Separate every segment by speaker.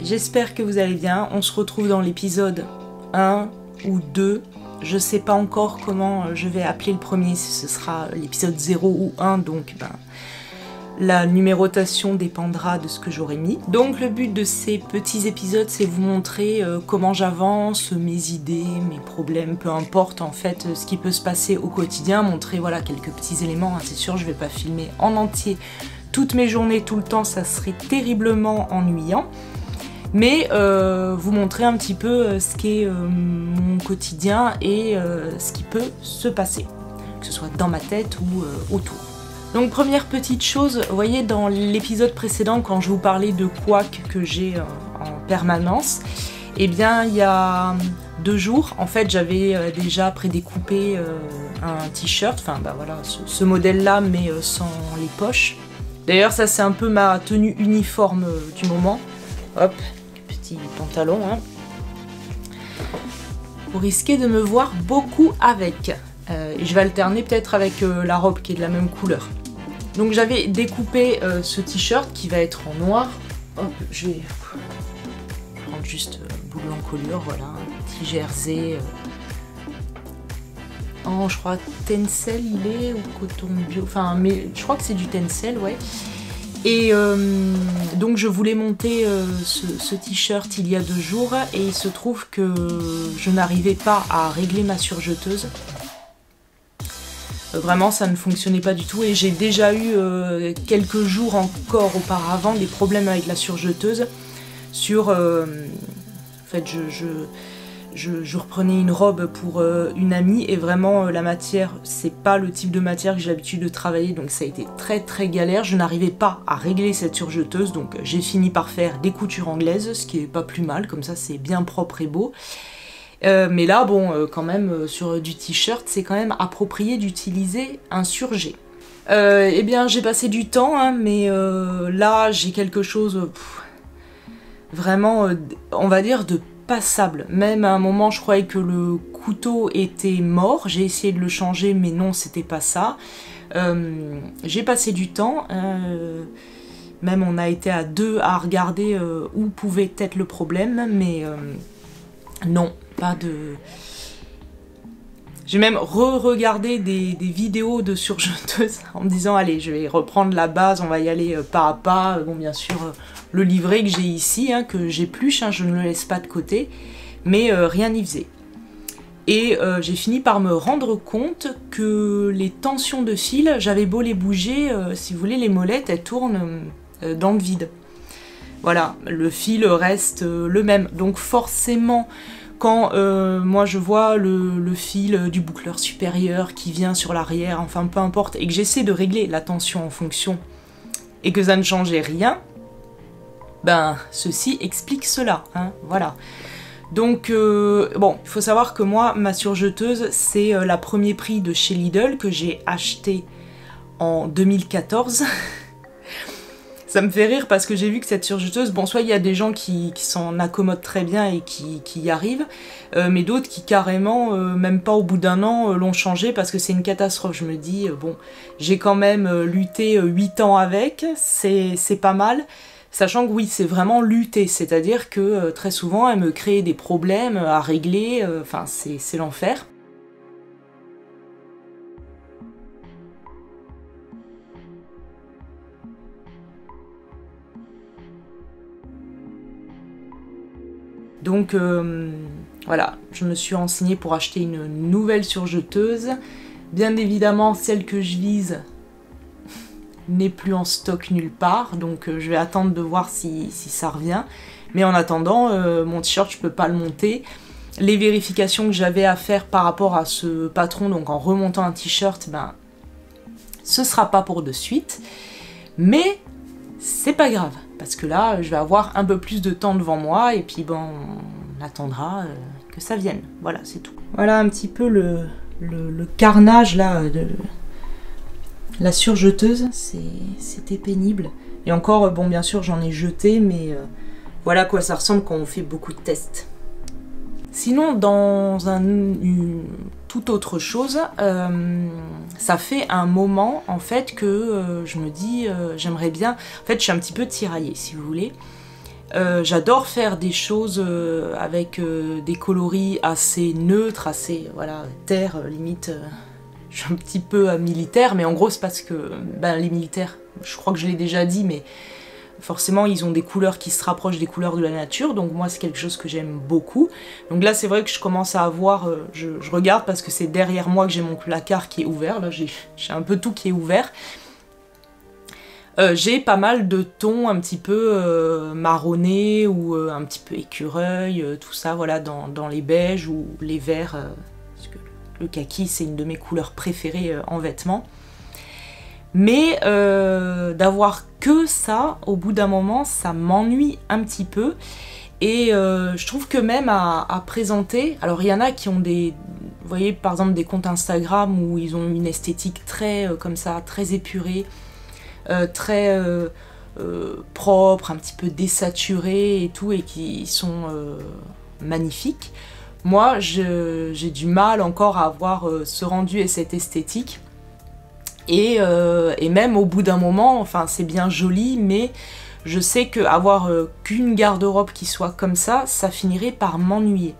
Speaker 1: j'espère que vous allez bien. On se retrouve dans l'épisode 1 ou 2. Je sais pas encore comment je vais appeler le premier, si ce sera l'épisode 0 ou 1, donc la numérotation dépendra de ce que j'aurai mis. Donc le but de ces petits épisodes, c'est vous montrer comment j'avance, mes idées, mes problèmes, peu importe en fait ce qui peut se passer au quotidien, montrer voilà quelques petits éléments, hein. C'est sûr je vais pas filmer en entier toutes mes journées tout le temps, ça serait terriblement ennuyant. Mais vous montrer un petit peu ce qu'est mon quotidien et ce qui peut se passer, que ce soit dans ma tête ou autour. Donc première petite chose, vous voyez dans l'épisode précédent quand je vous parlais de couacs que j'ai en permanence, eh bien il y a 2 jours, en fait j'avais déjà prédécoupé un t-shirt, enfin voilà ce modèle là mais sans les poches. D'ailleurs ça c'est un peu ma tenue uniforme du moment. Hop, petit pantalon, hein. Vous risquez de me voir beaucoup avec. Et je vais alterner peut-être avec la robe qui est de la même couleur. Donc j'avais découpé ce t-shirt qui va être en noir. Hop, je vais prendre juste boule d'encolure, voilà, un petit jersey. Oh, je crois tencel il est, ou coton bio, enfin mais je crois que c'est du tencel, ouais. Et donc je voulais monter ce t-shirt il y a 2 jours et il se trouve que je n'arrivais pas à régler ma surjeteuse. Vraiment ça ne fonctionnait pas du tout et j'ai déjà eu quelques jours encore auparavant des problèmes avec la surjeteuse. En fait je reprenais une robe pour une amie et vraiment la matière, c'est pas le type de matière que j'ai l'habitude de travailler, donc ça a été très galère. Je n'arrivais pas à régler cette surjeteuse, donc j'ai fini par faire des coutures anglaises, ce qui est pas plus mal, comme ça c'est bien propre et beau. Mais là bon quand même sur du t-shirt c'est quand même approprié d'utiliser un surjet. Eh bien j'ai passé du temps hein, mais là j'ai quelque chose vraiment on va dire de passable. Même à un moment je croyais que le couteau était mort, j'ai essayé de le changer mais non c'était pas ça. J'ai passé du temps, même on a été à 2 à regarder où pouvait être le problème mais non, pas de... J'ai même re-regardé des vidéos de surjeteuses en me disant allez je vais reprendre la base, on va y aller pas à pas. Bon bien sûr le livret que j'ai ici, hein, que j'épluche, hein, je ne le laisse pas de côté, mais rien n'y faisait. Et j'ai fini par me rendre compte que les tensions de fil, j'avais beau les bouger, si vous voulez les molettes elles tournent dans le vide. Voilà, le fil reste le même, donc forcément quand moi je vois le fil du boucleur supérieur qui vient sur l'arrière, enfin peu importe, et que j'essaie de régler la tension en fonction, et que ça ne changeait rien, ben ceci explique cela, hein, voilà. Donc bon, il faut savoir que moi, ma surjeteuse, c'est la premier prix de chez Lidl que j'ai acheté en 2014. Ça me fait rire parce que j'ai vu que cette surjeteuse, bon soit il y a des gens qui s'en accommodent très bien et qui y arrivent, mais d'autres qui carrément, même pas au bout d'un an, l'ont changé parce que c'est une catastrophe. Je me dis, bon, j'ai quand même lutté 8 ans avec, c'est pas mal, sachant que oui, c'est vraiment lutter, c'est-à-dire que très souvent elle me crée des problèmes à régler, enfin c'est l'enfer. Donc voilà, je me suis renseignée pour acheter une nouvelle surjeteuse. Bien évidemment, celle que je vise n'est plus en stock nulle part, donc je vais attendre de voir si ça revient. Mais en attendant, mon t-shirt, je peux pas le monter. Les vérifications que j'avais à faire par rapport à ce patron, donc en remontant un t-shirt, ben, ce sera pas pour de suite. Mais c'est pas grave, parce que là, je vais avoir un peu plus de temps devant moi, et puis bon, on attendra que ça vienne. Voilà, c'est tout. Voilà un petit peu le carnage là de la surjeteuse, c'était pénible. Et encore, bon bien sûr j'en ai jeté, mais voilà à quoi ça ressemble quand on fait beaucoup de tests. Sinon, dans toute autre chose, ça fait un moment en fait que je me dis j'aimerais bien, en fait je suis un petit peu tiraillée si vous voulez. J'adore faire des choses avec des coloris assez neutres, assez, voilà, terre, limite, je suis un petit peu militaire, mais en gros c'est parce que, les militaires, je crois que je l'ai déjà dit, mais forcément ils ont des couleurs qui se rapprochent des couleurs de la nature, donc moi c'est quelque chose que j'aime beaucoup. Donc là c'est vrai que je commence à avoir, je regarde parce que c'est derrière moi que j'ai mon placard qui est ouvert, là j'ai un peu tout qui est ouvert. J'ai pas mal de tons un petit peu marronnés ou un petit peu écureuil, tout ça, voilà, dans les beiges ou les verts, parce que le kaki c'est une de mes couleurs préférées en vêtements. Mais d'avoir que ça, au bout d'un moment, ça m'ennuie un petit peu. Et je trouve que même à présenter, alors il y en a qui ont des, vous voyez par exemple des comptes Instagram où ils ont une esthétique très comme ça, très épurée, très propre, un petit peu désaturé et tout, et qui sont magnifiques. Moi, j'ai du mal encore à avoir ce rendu et cette esthétique. Et même au bout d'un moment, enfin c'est bien joli, mais je sais qu'avoir qu'une garde-robe qui soit comme ça finirait par m'ennuyer.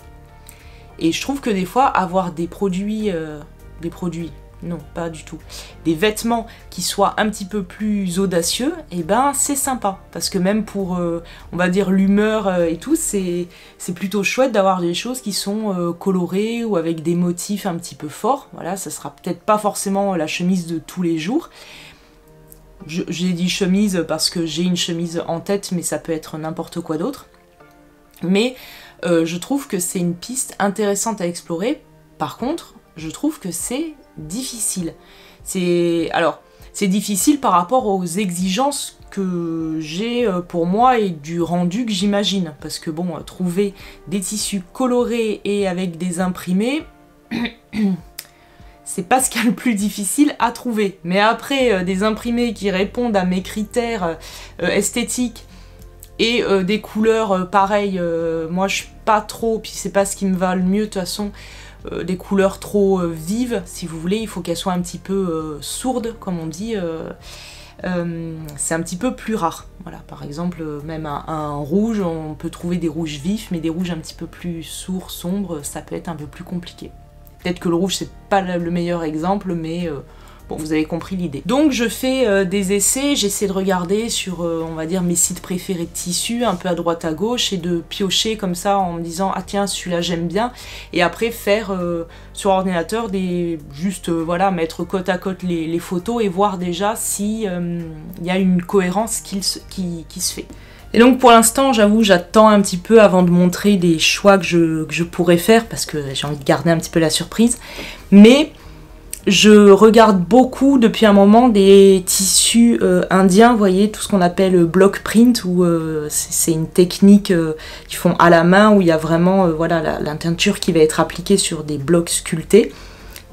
Speaker 1: Et je trouve que des fois, avoir des produits, non, pas du tout, des vêtements qui soient un petit peu plus audacieux, et ben c'est sympa. Parce que même pour, on va dire, l'humeur et tout, c'est plutôt chouette d'avoir des choses qui sont colorées ou avec des motifs un petit peu forts. Voilà, ça sera peut-être pas forcément la chemise de tous les jours. J'ai dit chemise parce que j'ai une chemise en tête, mais ça peut être n'importe quoi d'autre. Mais je trouve que c'est une piste intéressante à explorer. Par contre, je trouve que c'est difficile. C'est difficile par rapport aux exigences que j'ai pour moi et du rendu que j'imagine. Parce que bon, trouver des tissus colorés et avec des imprimés, c'est pas ce qu'il y a le plus difficile à trouver. Mais après, des imprimés qui répondent à mes critères esthétiques et des couleurs pareilles, moi je suis pas trop, puis c'est pas ce qui me va le mieux de toute façon. Des couleurs trop vives, si vous voulez, il faut qu'elles soient un petit peu sourdes, comme on dit, c'est un petit peu plus rare. Voilà, par exemple, même un rouge, on peut trouver des rouges vifs, mais des rouges un petit peu plus sourds, sombres, ça peut être un peu plus compliqué. Peut-être que le rouge, c'est pas le meilleur exemple, mais bon, vous avez compris l'idée. Donc je fais des essais, j'essaie de regarder sur, on va dire, mes sites préférés de tissus, un peu à droite à gauche, et de piocher comme ça en me disant « Ah tiens, celui-là j'aime bien », et après faire sur ordinateur juste voilà, mettre côte à côte les photos et voir déjà si y a une cohérence qui se fait. Et donc pour l'instant, j'avoue, j'attends un petit peu avant de montrer des choix que je pourrais faire, parce que j'ai envie de garder un petit peu la surprise, mais je regarde beaucoup depuis un moment des tissus indiens, vous voyez, tout ce qu'on appelle block print, où c'est une technique qu'ils font à la main, où il y a vraiment voilà, la teinture qui va être appliquée sur des blocs sculptés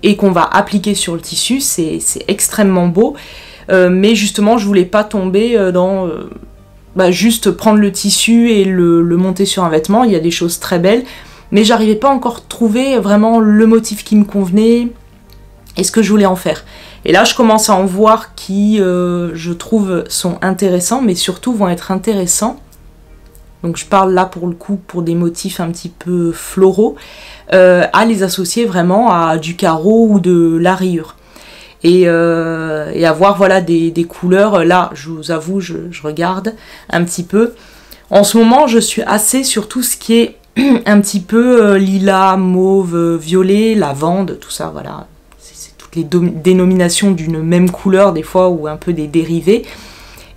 Speaker 1: et qu'on va appliquer sur le tissu. C'est extrêmement beau, mais justement je voulais pas tomber dans juste prendre le tissu et le monter sur un vêtement. Il y a des choses très belles, mais j'arrivais pas encore à trouver vraiment le motif qui me convenait et ce que je voulais en faire. Et là, je commence à en voir qui, je trouve, sont intéressants, mais surtout vont être intéressants. Donc je parle là pour le coup pour des motifs un petit peu floraux, à les associer vraiment à du carreau ou de la rayure. Et avoir voilà, des couleurs, là, je vous avoue, je regarde un petit peu. En ce moment, je suis assez sur tout ce qui est un petit peu lilas, mauve, violet, lavande, tout ça, voilà. Les dénominations d'une même couleur des fois ou un peu des dérivés,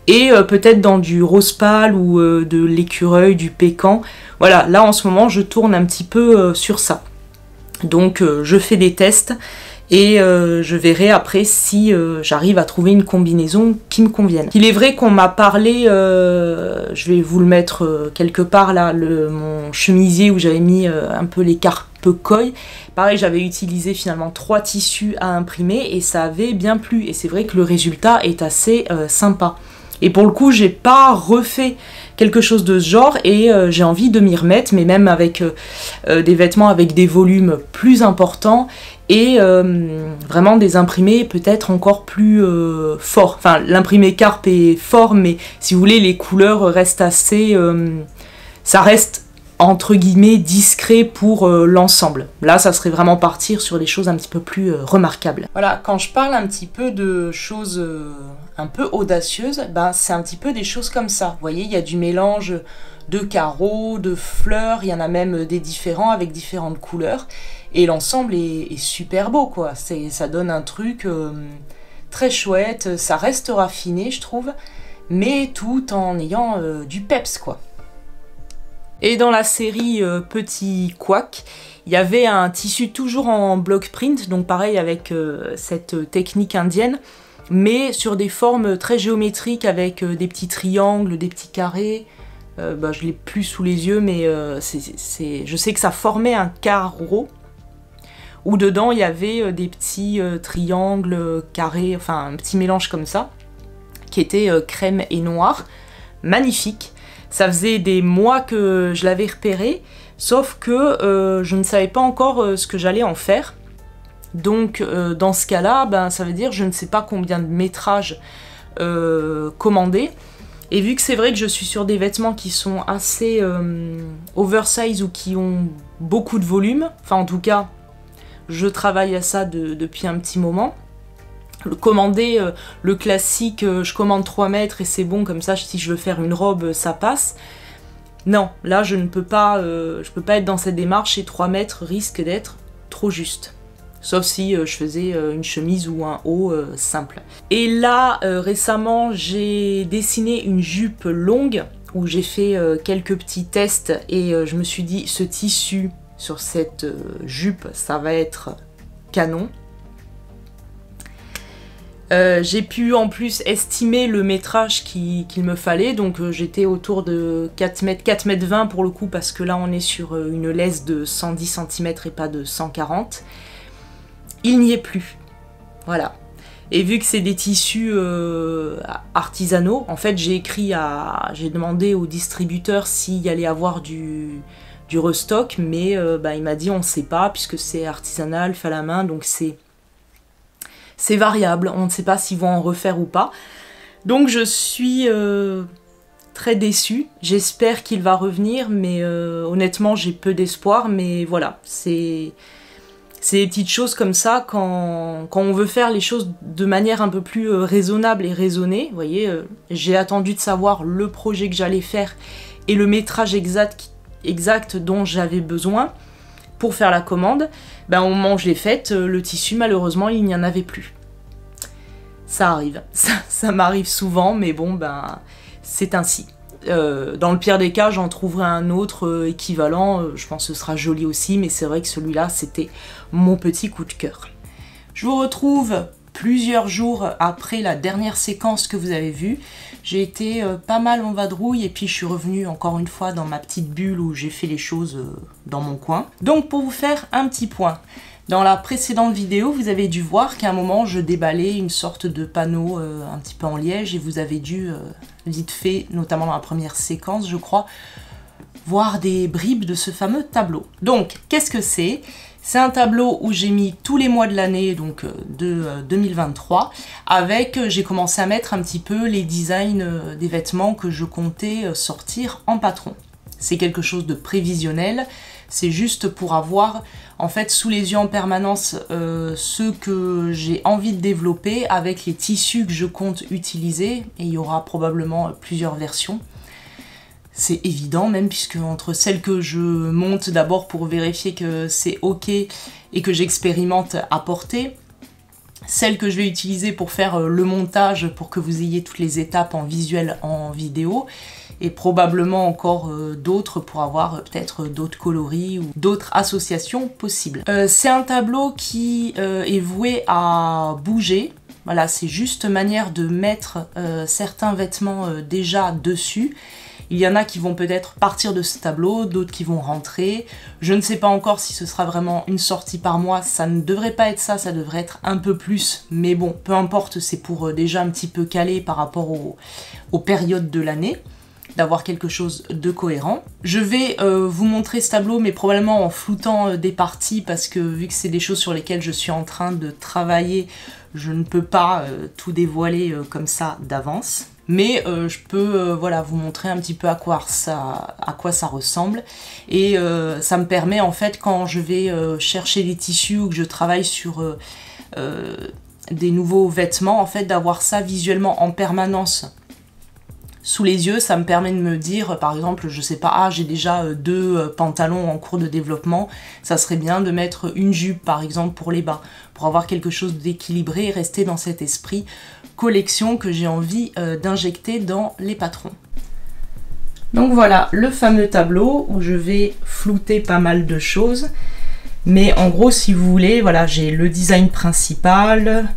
Speaker 1: et peut-être dans du rose pâle ou de l'écureuil, du pécan. Voilà, là en ce moment je tourne un petit peu sur ça. Donc je fais des tests et je verrai après si j'arrive à trouver une combinaison qui me convienne. Il est vrai qu'on m'a parlé, je vais vous le mettre quelque part là, mon chemisier où j'avais mis un peu les carpes koi. Pareil, j'avais utilisé finalement 3 tissus à imprimer et ça avait bien plu. Et c'est vrai que le résultat est assez sympa. Et pour le coup, j'ai pas refait quelque chose de ce genre et j'ai envie de m'y remettre, mais même avec des vêtements avec des volumes plus importants et vraiment des imprimés peut-être encore plus forts. Enfin, l'imprimé carpe est fort, mais si vous voulez, les couleurs restent assez ça reste entre guillemets discret pour l'ensemble. Là, ça serait vraiment partir sur des choses un petit peu plus remarquables. Voilà, quand je parle un petit peu de choses un peu audacieuses, ben, c'est un petit peu des choses comme ça. Vous voyez, il y a du mélange de carreaux, de fleurs, il y en a même des différents avec différentes couleurs. Et l'ensemble est super beau, quoi. Ça donne un truc très chouette, ça reste raffiné, je trouve, mais tout en ayant du peps, quoi. Et dans la série Petit Couac, il y avait un tissu toujours en block print, donc pareil avec cette technique indienne, mais sur des formes très géométriques avec des petits triangles, des petits carrés. Je l'ai plus sous les yeux, mais je sais que ça formait un carreau, où dedans il y avait des petits triangles, carrés, enfin un petit mélange comme ça, qui était crème et noir, magnifique. Ça faisait des mois que je l'avais repéré, sauf que je ne savais pas encore ce que j'allais en faire. Donc dans ce cas-là, ben, ça veut dire je ne sais pas combien de métrages commander. Et vu que c'est vrai que je suis sur des vêtements qui sont assez oversize ou qui ont beaucoup de volume, enfin en tout cas, je travaille à ça depuis un petit moment. Commander le classique, je commande 3 mètres et c'est bon, comme ça si je veux faire une robe ça passe. Non, là je ne peux pas, être dans cette démarche et 3 mètres risque d'être trop juste. Sauf si je faisais une chemise ou un haut simple. Et là récemment j'ai dessiné une jupe longue où j'ai fait quelques petits tests et je me suis dit ce tissu sur cette jupe ça va être canon. J'ai pu en plus estimer le métrage qu'il me fallait, donc j'étais autour de 4 mètres, 4 mètres 20 pour le coup, parce que là on est sur une laisse de 110 cm et pas de 140. Il n'y est plus. Voilà. Et vu que c'est des tissus artisanaux, en fait j'ai demandé au distributeur s'il y allait avoir du restock, mais il m'a dit on ne sait pas, puisque c'est artisanal, fait à la main, donc c'est variable, on ne sait pas s'ils vont en refaire ou pas. Donc je suis très déçue, j'espère qu'il va revenir, mais honnêtement j'ai peu d'espoir, mais voilà, c'est des petites choses comme ça, quand on veut faire les choses de manière un peu plus raisonnable et raisonnée. Vous voyez, j'ai attendu de savoir le projet que j'allais faire et le métrage exact dont j'avais besoin pour faire la commande. Ben, au moment où je l'ai faite, le tissu, malheureusement, il n'y en avait plus. Ça arrive. Ça m'arrive souvent, mais bon, ben, c'est ainsi. Dans le pire des cas, j'en trouverai un autre équivalent. Je pense que ce sera joli aussi, mais c'est vrai que celui-là, c'était mon petit coup de cœur. Je vous retrouve plusieurs jours après la dernière séquence que vous avez vue. J'ai été pas mal en vadrouille et puis je suis revenue encore une fois dans ma petite bulle où j'ai fait les choses dans mon coin. Donc pour vous faire un petit point, dans la précédente vidéo, vous avez dû voir qu'à un moment je déballais une sorte de panneau un petit peu en liège et vous avez dû vite fait, notamment dans la première séquence je crois, voir des bribes de ce fameux tableau. Donc qu'est-ce que c'est ? C'est un tableau où j'ai mis tous les mois de l'année, donc de 2023, avec, j'ai commencé à mettre un petit peu les designs des vêtements que je comptais sortir en patron. C'est quelque chose de prévisionnel, c'est juste pour avoir en fait sous les yeux en permanence ce que j'ai envie de développer avec les tissus que je compte utiliser, et il y aura probablement plusieurs versions. C'est évident même, puisque entre celles que je monte d'abord pour vérifier que c'est ok et que j'expérimente à porter, celles que je vais utiliser pour faire le montage pour que vous ayez toutes les étapes en visuel, en vidéo, et probablement encore d'autres pour avoir peut-être d'autres coloris ou d'autres associations possibles. C'est un tableau qui est voué à bouger. Voilà, c'est juste manière de mettre certains vêtements déjà dessus. Il y en a qui vont peut-être partir de ce tableau, d'autres qui vont rentrer. Je ne sais pas encore si ce sera vraiment une sortie par mois. Ça ne devrait pas être ça, ça devrait être un peu plus. Mais bon, peu importe, c'est pour déjà un petit peu caler par rapport aux périodes de l'année, d'avoir quelque chose de cohérent. Je vais vous montrer ce tableau, mais probablement en floutant des parties, parce que vu que c'est des choses sur lesquelles je suis en train de travailler, je ne peux pas tout dévoiler comme ça d'avance. mais je peux voilà, vous montrer un petit peu à quoi ça ressemble. Et ça me permet en fait, quand je vais chercher les tissus ou que je travaille sur des nouveaux vêtements, en fait d'avoir ça visuellement en permanence sous les yeux. Ça me permet de me dire, par exemple, je sais pas, ah j'ai déjà 2 pantalons en cours de développement, ça serait bien de mettre une jupe par exemple pour les bas, pour avoir quelque chose d'équilibré et rester dans cet esprit collection que j'ai envie d'injecter dans les patrons. Donc voilà le fameux tableau où je vais flouter pas mal de choses, mais en gros si vous voulez, voilà, j'ai le design principal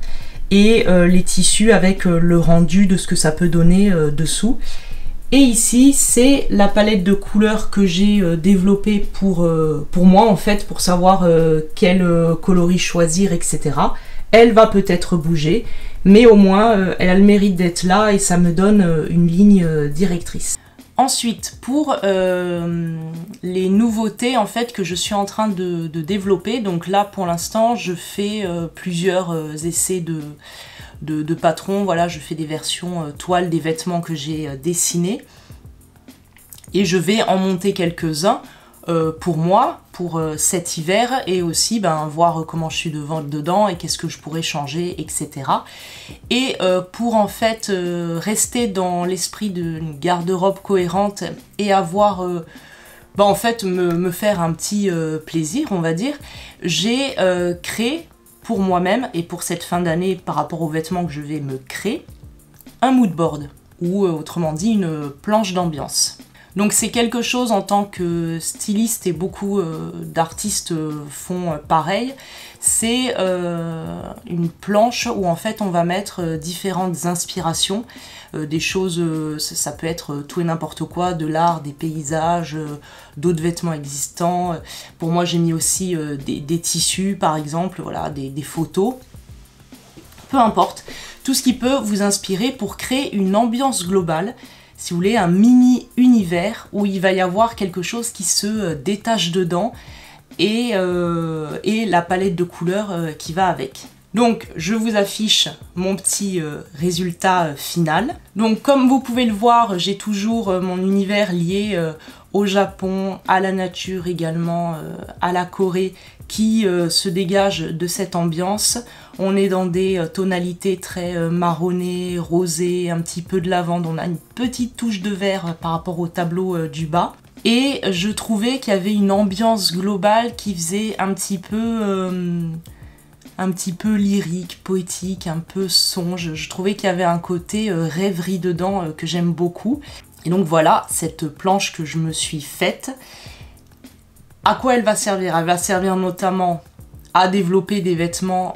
Speaker 1: et les tissus avec le rendu de ce que ça peut donner dessous. Et ici c'est la palette de couleurs que j'ai développée pour moi en fait, pour savoir quel coloris choisir, etc. Elle va peut-être bouger, mais au moins elle a le mérite d'être là et ça me donne une ligne directrice. Ensuite, pour les nouveautés en fait que je suis en train de développer, donc là pour l'instant je fais plusieurs essais de patrons, voilà, je fais des versions toile des vêtements que j'ai dessinés et je vais en monter quelques-uns pour moi, pour cet hiver, et aussi voir comment je suis dedans et qu'est-ce que je pourrais changer, etc. Et pour en fait rester dans l'esprit d'une garde-robe cohérente et avoir en fait me faire un petit plaisir, on va dire, j'ai créé pour moi-même et pour cette fin d'année par rapport aux vêtements que je vais me créer, un mood board, ou autrement dit une planche d'ambiance. Donc c'est quelque chose en tant que styliste, et beaucoup d'artistes font pareil, c'est une planche où en fait on va mettre différentes inspirations, des choses, ça peut être tout et n'importe quoi, de l'art, des paysages, d'autres vêtements existants. Pour moi j'ai mis aussi des tissus par exemple, voilà, des photos, peu importe, tout ce qui peut vous inspirer pour créer une ambiance globale, si vous voulez, un mini-univers où il va y avoir quelque chose qui se détache dedans et la palette de couleurs qui va avec. Donc je vous affiche mon petit résultat final. Donc comme vous pouvez le voir, j'ai toujours mon univers lié au Japon, à la nature également, à la Corée, qui se dégage de cette ambiance. On est dans des tonalités très marronnées, rosées, un petit peu de lavande. On a une petite touche de vert par rapport au tableau du bas. Et je trouvais qu'il y avait une ambiance globale qui faisait un petit peu lyrique, poétique, un peu songe. Je trouvais qu'il y avait un côté rêverie dedans que j'aime beaucoup. Et donc voilà, cette planche que je me suis faite. À quoi elle va servir? Elle va servir notamment à développer des vêtements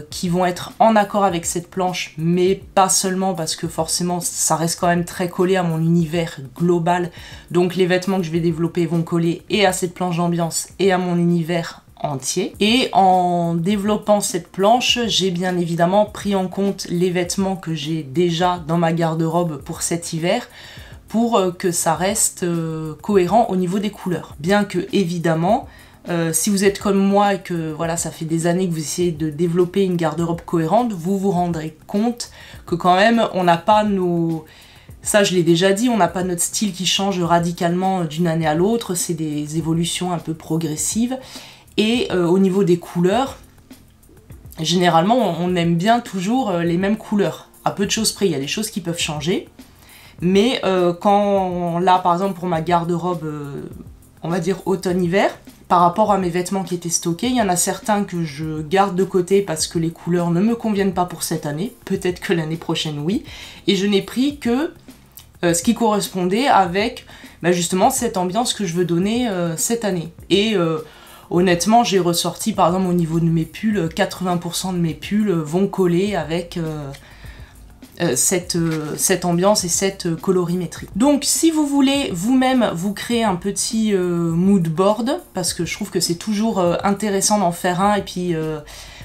Speaker 1: qui vont être en accord avec cette planche, mais pas seulement, parce que forcément ça reste quand même très collé à mon univers global. Donc les vêtements que je vais développer vont coller et à cette planche d'ambiance et à mon univers entier. Et en développant cette planche, j'ai bien évidemment pris en compte les vêtements que j'ai déjà dans ma garde-robe pour cet hiver, pour que ça reste cohérent au niveau des couleurs. Bien que évidemment, si vous êtes comme moi et que voilà, ça fait des années que vous essayez de développer une garde-robe cohérente, vous vous rendrez compte que quand même on n'a pas nos... Ça je l'ai déjà dit, on n'a pas notre style qui change radicalement d'une année à l'autre, c'est des évolutions un peu progressives. Et au niveau des couleurs, généralement on aime bien toujours les mêmes couleurs. À peu de choses près, il y a des choses qui peuvent changer. Mais quand là par exemple pour ma garde-robe, on va dire automne-hiver, par rapport à mes vêtements qui étaient stockés, il y en a certains que je garde de côté parce que les couleurs ne me conviennent pas pour cette année, peut-être que l'année prochaine oui, et je n'ai pris que ce qui correspondait avec justement cette ambiance que je veux donner cette année. Et honnêtement j'ai ressorti par exemple au niveau de mes pulls, 80% de mes pulls vont coller avec... cette ambiance et cette colorimétrie. Donc si vous voulez vous-même vous créer un petit mood board, parce que je trouve que c'est toujours intéressant d'en faire un, et puis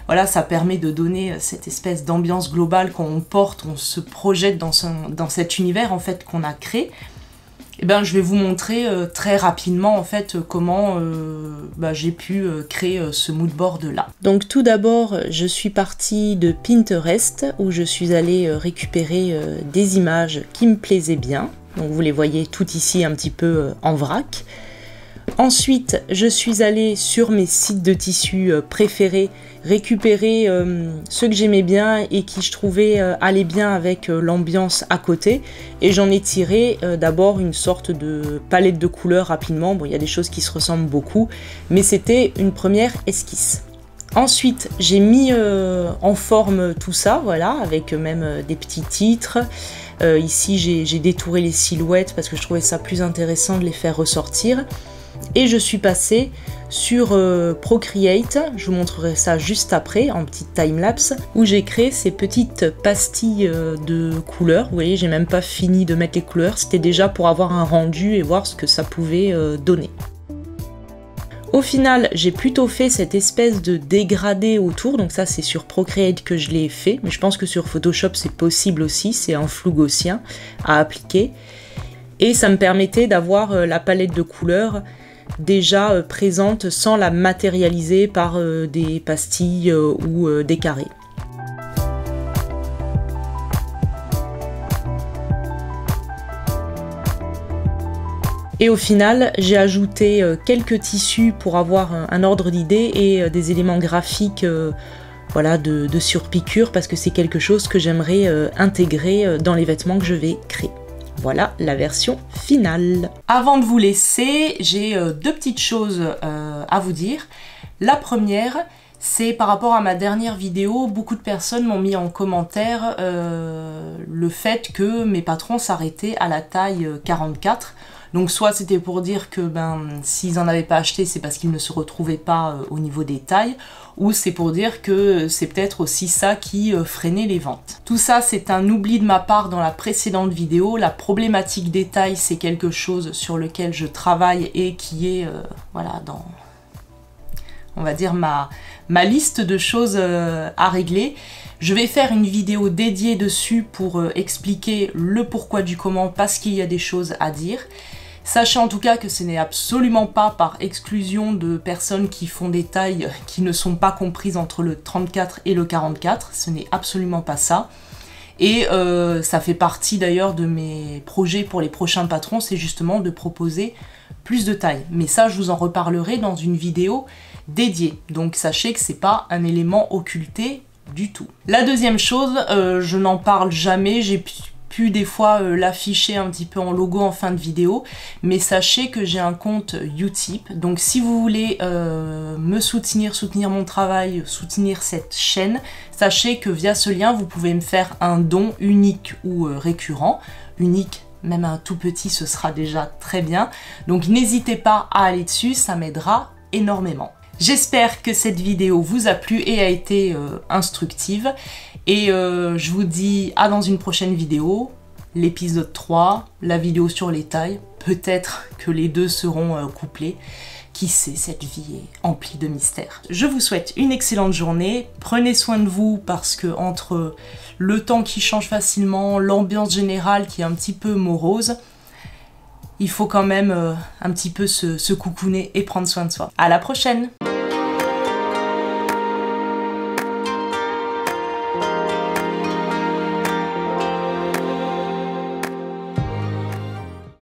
Speaker 1: voilà, ça permet de donner cette espèce d'ambiance globale quand on porte, on se projette dans cet univers en fait qu'on a créé. eh ben, je vais vous montrer très rapidement en fait comment j'ai pu créer ce mood board là. Donc tout d'abord, je suis partie de Pinterest où je suis allée récupérer des images qui me plaisaient bien. Donc vous les voyez toutes ici un petit peu en vrac. Ensuite, je suis allée sur mes sites de tissus préférés récupérer ceux que j'aimais bien et qui je trouvais allaient bien avec l'ambiance à côté. Et j'en ai tiré d'abord une sorte de palette de couleurs rapidement. Bon, il y a des choses qui se ressemblent beaucoup, mais c'était une première esquisse. Ensuite, j'ai mis en forme tout ça, voilà, avec même des petits titres. Ici, j'ai détouré les silhouettes parce que je trouvais ça plus intéressant de les faire ressortir. Et je suis passée sur Procreate, je vous montrerai ça juste après en petite timelapse, où j'ai créé ces petites pastilles de couleurs. Vous voyez, j'ai même pas fini de mettre les couleurs, c'était déjà pour avoir un rendu et voir ce que ça pouvait donner. Au final, j'ai plutôt fait cette espèce de dégradé autour, donc ça c'est sur Procreate que je l'ai fait, mais je pense que sur Photoshop c'est possible aussi, c'est un flou gaussien à appliquer. Et ça me permettait d'avoir la palette de couleurs déjà présente sans la matérialiser par des pastilles ou des carrés. Et au final, j'ai ajouté quelques tissus pour avoir un ordre d'idée et des éléments graphiques voilà, de surpiqûre parce que c'est quelque chose que j'aimerais intégrer dans les vêtements que je vais créer. Voilà la version finale. Avant de vous laisser, j'ai deux petites choses à vous dire. La première, c'est par rapport à ma dernière vidéo, beaucoup de personnes m'ont mis en commentaire le fait que mes patrons s'arrêtaient à la taille 44. Donc soit c'était pour dire que s'ils n'en avaient pas acheté, c'est parce qu'ils ne se retrouvaient pas au niveau des tailles, ou c'est pour dire que c'est peut-être aussi ça qui freinait les ventes. Tout ça, c'est un oubli de ma part dans la précédente vidéo. La problématique des tailles, c'est quelque chose sur lequel je travaille et qui est voilà, dans, on va dire, ma liste de choses à régler. Je vais faire une vidéo dédiée dessus pour expliquer le pourquoi du comment, parce qu'il y a des choses à dire. Sachez en tout cas que ce n'est absolument pas par exclusion de personnes qui font des tailles qui ne sont pas comprises entre le 34 et le 44, ce n'est absolument pas ça. Et ça fait partie d'ailleurs de mes projets pour les prochains patrons, c'est justement de proposer plus de tailles. Mais ça, je vous en reparlerai dans une vidéo dédiée. Donc sachez que c'est pas un élément occulté du tout. La deuxième chose, je n'en parle jamais, j'ai pu des fois l'afficher un petit peu en logo en fin de vidéo, mais sachez que j'ai un compte Utip, donc si vous voulez me soutenir, soutenir mon travail, soutenir cette chaîne, sachez que via ce lien vous pouvez me faire un don unique ou récurrent. Unique, même un tout petit, ce sera déjà très bien, donc n'hésitez pas à aller dessus, ça m'aidera énormément. J'espère que cette vidéo vous a plu et a été instructive. Et je vous dis à dans une prochaine vidéo, l'épisode 3, la vidéo sur les tailles. Peut-être que les deux seront couplés. Qui sait, cette vie est emplie de mystères. Je vous souhaite une excellente journée. Prenez soin de vous parce que entre le temps qui change facilement, l'ambiance générale qui est un petit peu morose, il faut quand même un petit peu se coucouner et prendre soin de soi. À la prochaine!